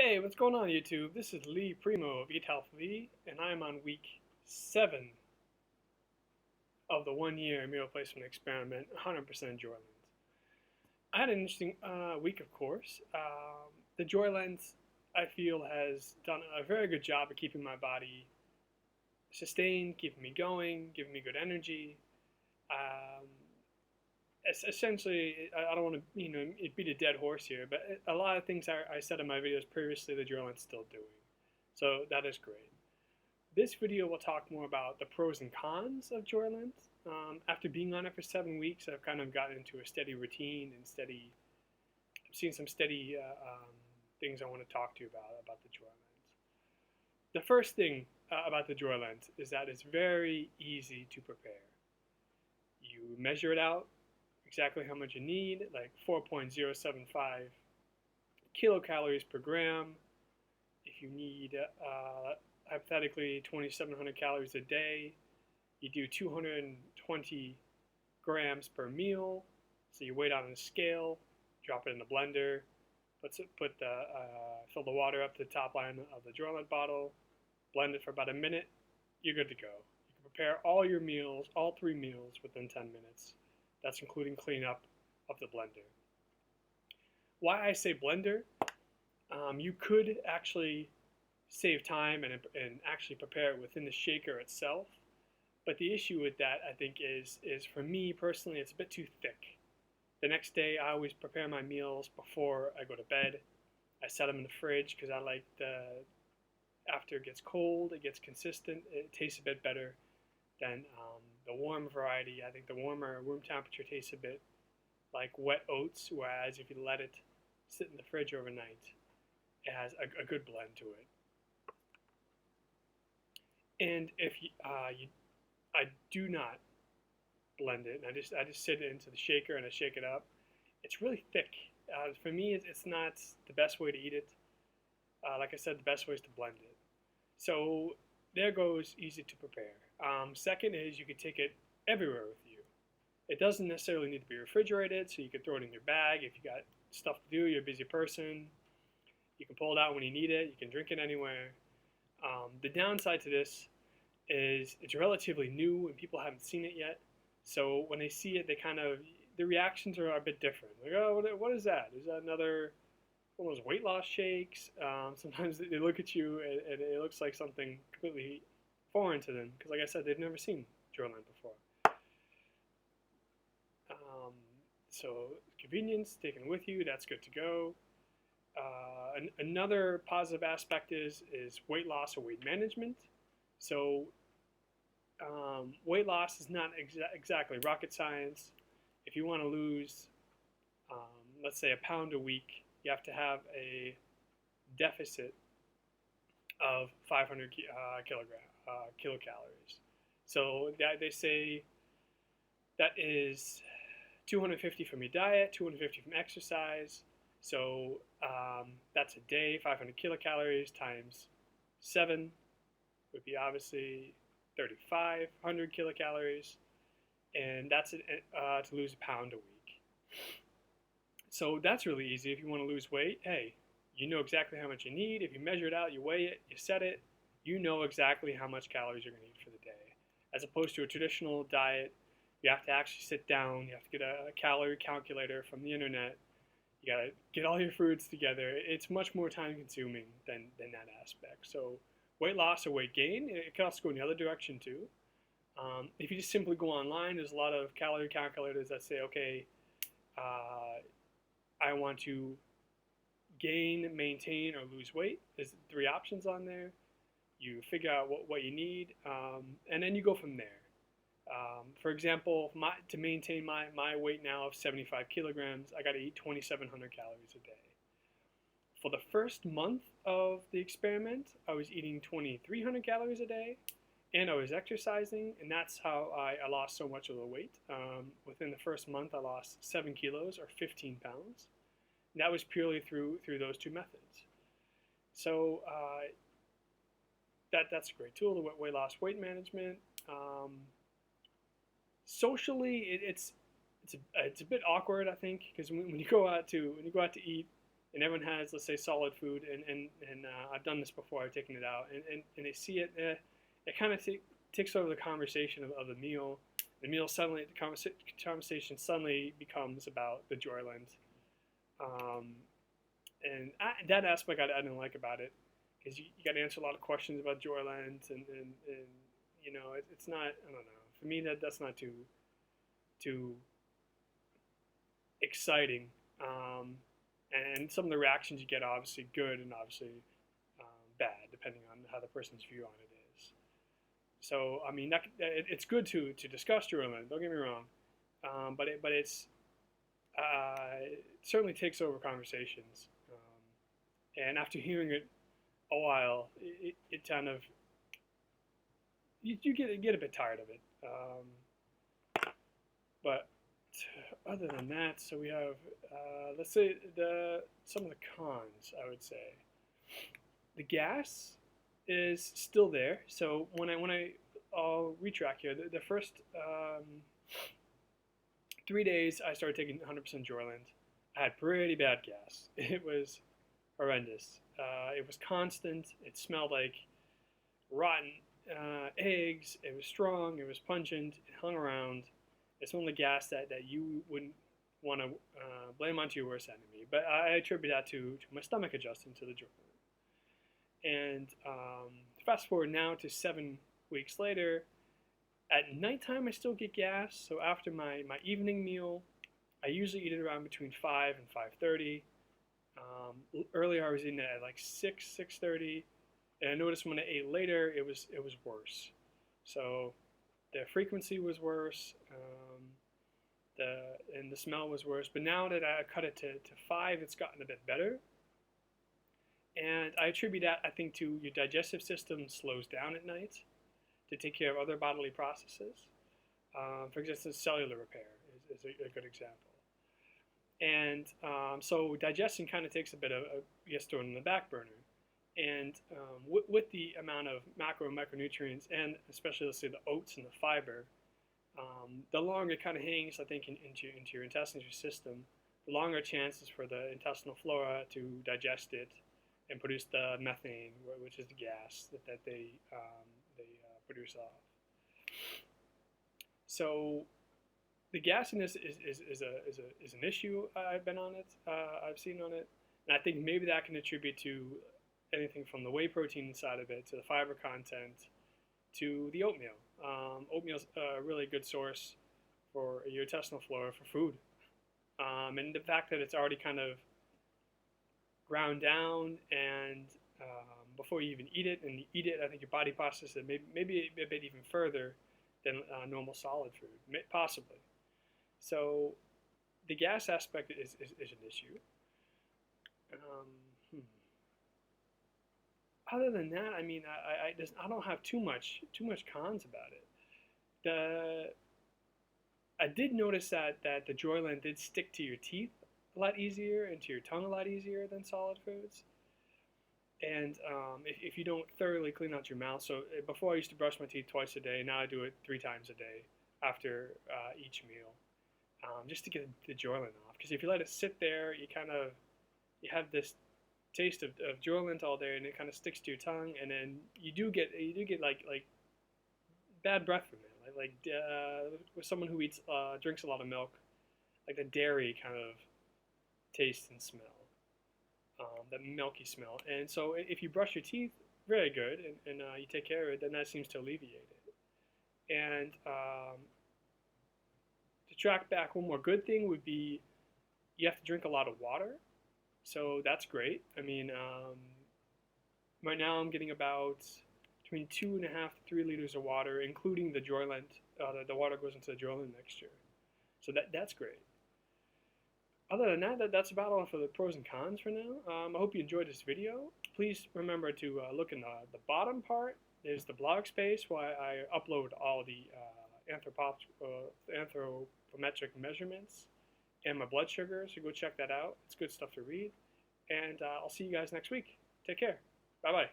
Hey, what's going on YouTube? This is Lee Primo of Eat.Health Lee, and I'm on week 7 of the 1-year meal replacement experiment, 100% Joylent. I had an interesting week, of course. The Joylent, I feel, has done a very good job of keeping my body sustained, keeping me going, giving me good energy. Um, Essentially, I don't want to beat a dead horse here, but a lot of things I said in my videos previously, the Joylent's still doing. So that is great. This video will talk more about the pros and cons of Joylent. After being on it for 7 weeks, I've kind of gotten into a steady routine and I've seen some steady things I want to talk to you about the Joylent. The first thing about the Joylent is that it's very easy to prepare. You measure it out, exactly how much you need, like 4.075 kilocalories per gram. If you need hypothetically 2,700 calories a day, you do 220 grams per meal. So you weigh it on a scale, drop it in the blender, fill the water up to the top line of the Joylent bottle, blend it for about a minute, you're good to go. You can prepare all your meals, all 3 meals, within 10 minutes. That's including cleanup of the blender. Why I say blender? You could actually save time and actually prepare it within the shaker itself. But the issue with that, I think, is for me personally, it's a bit too thick. The next day, I always prepare my meals before I go to bed. I set them in the fridge because I like after it gets cold, it gets consistent. It tastes a bit better than the warm variety. I think the warmer room temperature tastes a bit like wet oats, whereas if you let it sit in the fridge overnight, it has a good blend to it. And if I do not blend it, and I just sit it into the shaker and I shake it up. It's really thick. For me, it's not the best way to eat it. Like I said, the best way is to blend it. So there goes easy to prepare. Second is you can take it everywhere with you. It doesn't necessarily need to be refrigerated, so you can throw it in your bag if you got stuff to do, you're a busy person. You can pull it out when you need it. You can drink it anywhere. The downside to this is it's relatively new and people haven't seen it yet. So when they see it, the reactions are a bit different. Like, oh, what is that? Is that another one of those weight loss shakes? Sometimes they look at you and it looks like something completely foreign to them because, like I said, they've never seen Joylent before. So convenience, taken with you, that's good to go. Another positive aspect is weight loss or weight management. So weight loss is not exactly rocket science. If you want to lose, let's say, a pound a week, you have to have a deficit of 500 kilocalories. So they say that is 250 from your diet, 250 from exercise. So that's a day, 500 kilocalories times 7 would be obviously 3,500 kilocalories. And that's to lose a pound a week. So that's really easy. If you want to lose weight, hey, you know exactly how much you need. If you measure it out, you weigh it, you set it, you know exactly how much calories you're going to eat for the day. As opposed to a traditional diet, you have to actually sit down, you have to get a calorie calculator from the internet, you got to get all your foods together. It's much more time consuming than that aspect. So weight loss or weight gain, it can also go in the other direction too. If you just simply go online, there's a lot of calorie calculators that say, okay, I want to gain, maintain, or lose weight. There's 3 options on there. You figure out what you need, and then you go from there. For example, to maintain my weight now of 75 kilograms, I got to eat 2,700 calories a day. For the first month of the experiment, I was eating 2,300 calories a day, and I was exercising, and that's how I lost so much of the weight. Within the first month, I lost 7 kilos, or 15 pounds. And that was purely through those 2 methods. So that's a great tool, the weight loss, weight management. Socially, it's a bit awkward, I think, because when you go out to eat, and everyone has, let's say, solid food, and I've done this before, I've taken it out, and they see it, it kind of takes over the conversation of the meal. The meal suddenly, the conversation suddenly becomes about the Joylent. Um, and that aspect I didn't like about it, because you got to answer a lot of questions about Joylent, and you know, it's not, I don't know, for me that's not too exciting. And some of the reactions you get are obviously good and obviously bad, depending on how the person's view on it is. So I mean, it's good to discuss Joylent. Don't get me wrong, but it certainly takes over conversations. And after hearing it a while, it kind of you get a bit tired of it. But other than that, so we have let's say some of the cons. I would say the gas is still there. So I'll retrack here. The first 3 days I started taking 100% Joylent. I had pretty bad gas. It was horrendous. It was constant. It smelled like rotten eggs. It was strong. It was pungent. It hung around. It's one of the gas that you wouldn't want to blame onto your worst enemy. But I attribute that to my stomach adjusting to the Joylent. And fast forward now to 7 weeks later. At nighttime, I still get gas. So after my evening meal, I usually eat it around between 5 and 5:30. Earlier, I was eating it at like 6:30, and I noticed when I ate later, it was worse. So the frequency was worse, and the smell was worse. But now that I cut it to 5, it's gotten a bit better. And I attribute that, I think, to your digestive system slows down at night to take care of other bodily processes. For example, cellular repair is a good example. And so digestion kind of takes a bit of, gets thrown in the back burner. And with the amount of macro and micronutrients, and especially, let's say, the oats and the fiber, the longer it kind of hangs, I think, into your intestines, your system, the longer chances for the intestinal flora to digest it and produce the methane, which is the gas that they produce off. So the gassiness is an issue. I've been on it. I've seen on it, and I think maybe that can attribute to anything from the whey protein side of it to the fiber content to the oatmeal. Oatmeal's a really good source for your intestinal flora for food, and the fact that it's already kind of ground down and before you even eat it, and you eat it, I think your body processes it maybe a bit even further than normal solid food, possibly. So the gas aspect is an issue. Other than that, I mean, I don't have too much cons about it. I did notice that the Joylent did stick to your teeth a lot easier and to your tongue a lot easier than solid foods. And if you don't thoroughly clean out your mouth, so before I used to brush my teeth twice a day, now I do it 3 times a day after each meal, just to get the Joylent off. Because if you let it sit there, you have this taste of Joylent all day, and it kind of sticks to your tongue, and then you do get like bad breath from it, like with someone who drinks a lot of milk, like the dairy kind of taste and smell. That milky smell. And so if you brush your teeth, very good, and you take care of it, then that seems to alleviate it. And to track back, one more good thing would be you have to drink a lot of water. So that's great. I mean, right now I'm getting about between 2.5 to 3 liters of water, including the Joylent. The water goes into the Joylent mixture. So that's great. Other than that, that's about all for the pros and cons for now. I hope you enjoyed this video. Please remember to look in the bottom part. There's the blog space where I upload all the anthropometric measurements and my blood sugar, so go check that out. It's good stuff to read. And I'll see you guys next week. Take care. Bye-bye.